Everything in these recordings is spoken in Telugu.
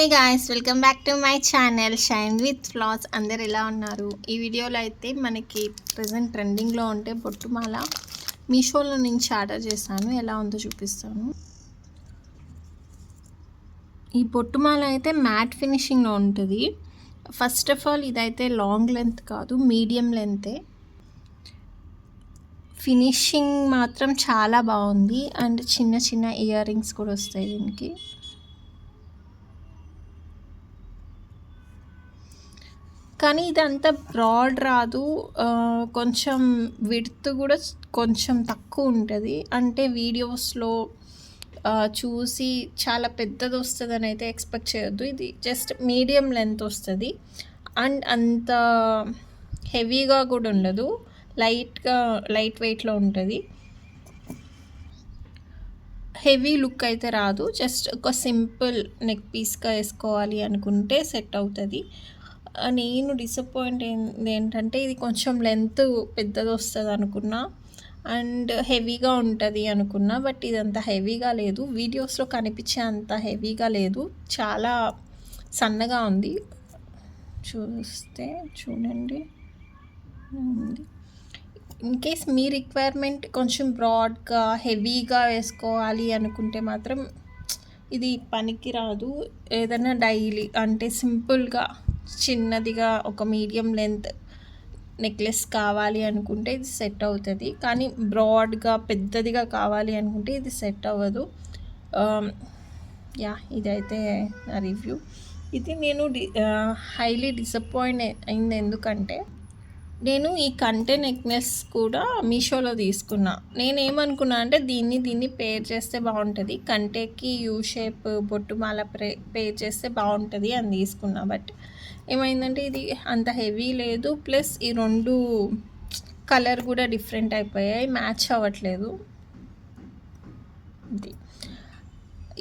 Hey guys, welcome back to my channel shine with floss. అందరు ఎలా ఉన్నారు? ఈ వీడియోలో అయితే మనకి ప్రజెంట్ ట్రెండింగ్లో ఉంటే బొట్టుమాల మీషోలో నుంచి ఆర్డర్ చేశాను. ఎలా ఉందో చూపిస్తాను. ఈ బొట్టుమాల అయితే మ్యాట్ ఫినిషింగ్లో ఉంటుంది. ఫస్ట్ ఆఫ్ ఆల్ ఇదైతే లాంగ్ లెంత్ కాదు, మీడియం లెంతే. ఫినిషింగ్ మాత్రం చాలా బాగుంది. అండ్ చిన్న చిన్న ఇయర్ రింగ్స్ కూడా వస్తాయి దీనికి. కానీ ఇదంతా బ్రాడ్ రాదు, కొంచెం విడ్త్ కూడా కొంచెం తక్కువ ఉంటుంది. అంటే వీడియోస్లో చూసి చాలా పెద్దది వస్తుందని అయితే ఎక్స్పెక్ట్ చేయొద్దు. ఇది జస్ట్ మీడియం లెంత్ వస్తుంది. అండ్ అంత హెవీగా కూడా ఉండదు, లైట్ వెయిట్లో ఉంటుంది. హెవీ లుక్ అయితే రాదు. జస్ట్ ఒక సింపుల్ నెక్ పీస్గా వేసుకోవాలి అనుకుంటే సెట్ అవుతుంది. నేను డిసప్పాయింట్ ఏంటంటే ఇది కొంచెం లెంత్ పెద్దది వస్తుంది అనుకున్నా, అండ్ హెవీగా ఉంటుంది అనుకున్నా. బట్ ఇదంత హెవీగా లేదు, వీడియోస్లో కనిపించే అంత హెవీగా లేదు, చాలా సన్నగా ఉంది. చూస్తే చూడండి. ఇన్ కేస్ మీ రిక్వైర్మెంట్ కొంచెం బ్రాడ్గా హెవీగా వేసుకోవాలి అనుకుంటే మాత్రం ఇది పనికి రాదు. ఏదైనా డైలీ అంటే సింపుల్గా చిన్నదిగా ఒక మీడియం లెంత్ నెక్లెస్ కావాలి అనుకుంటే ఇది సెట్ అవుతుంది. కానీ బ్రాడ్గా పెద్దదిగా కావాలి అనుకుంటే ఇది సెట్ అవ్వదు. ఇదైతే నా రివ్యూ. ఇది నేను హైలీ డిసప్పాయింట్ అయింది. ఎందుకంటే నేను ఈ కంటే నెక్లెస్ కూడా మీషోలో తీసుకున్నా. నేనేమనుకున్నా అంటే దీన్ని పేర్ చేస్తే బాగుంటుంది, కంటేకి యూ షేప్ బొట్టుమాల పేర్ చేస్తే బాగుంటుంది అని తీసుకున్నా. బట్ ఏమైందంటే ఇది అంత హెవీ లేదు, ప్లస్ ఈ రెండు కలర్ కూడా డిఫరెంట్ అయిపోయాయి, మ్యాచ్ అవ్వట్లేదు.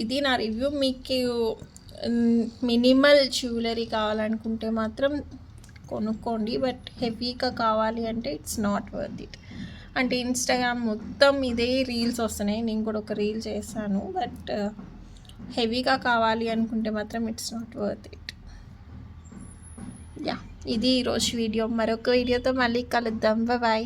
ఇది నా రివ్యూ. మీకు మినిమల్ జ్యువెలరీ కావాలనుకుంటే మాత్రం కొనుక్కోండి. బట్ హెవీగా కావాలి అంటే ఇట్స్ నాట్ వర్త్ ఇట్. అంటే ఇన్స్టాగ్రామ్ మొత్తం ఇదే రీల్స్ వస్తున్నాయి, నేను కూడా ఒక రీల్ చేశాను. బట్ హెవీగా కావాలి అనుకుంటే మాత్రం ఇట్స్ నాట్ వర్త్ ఇట్. ఇది ఈరోజు వీడియో. మరొక వీడియోతో మళ్ళీ కలుద్దాం. బాయ్.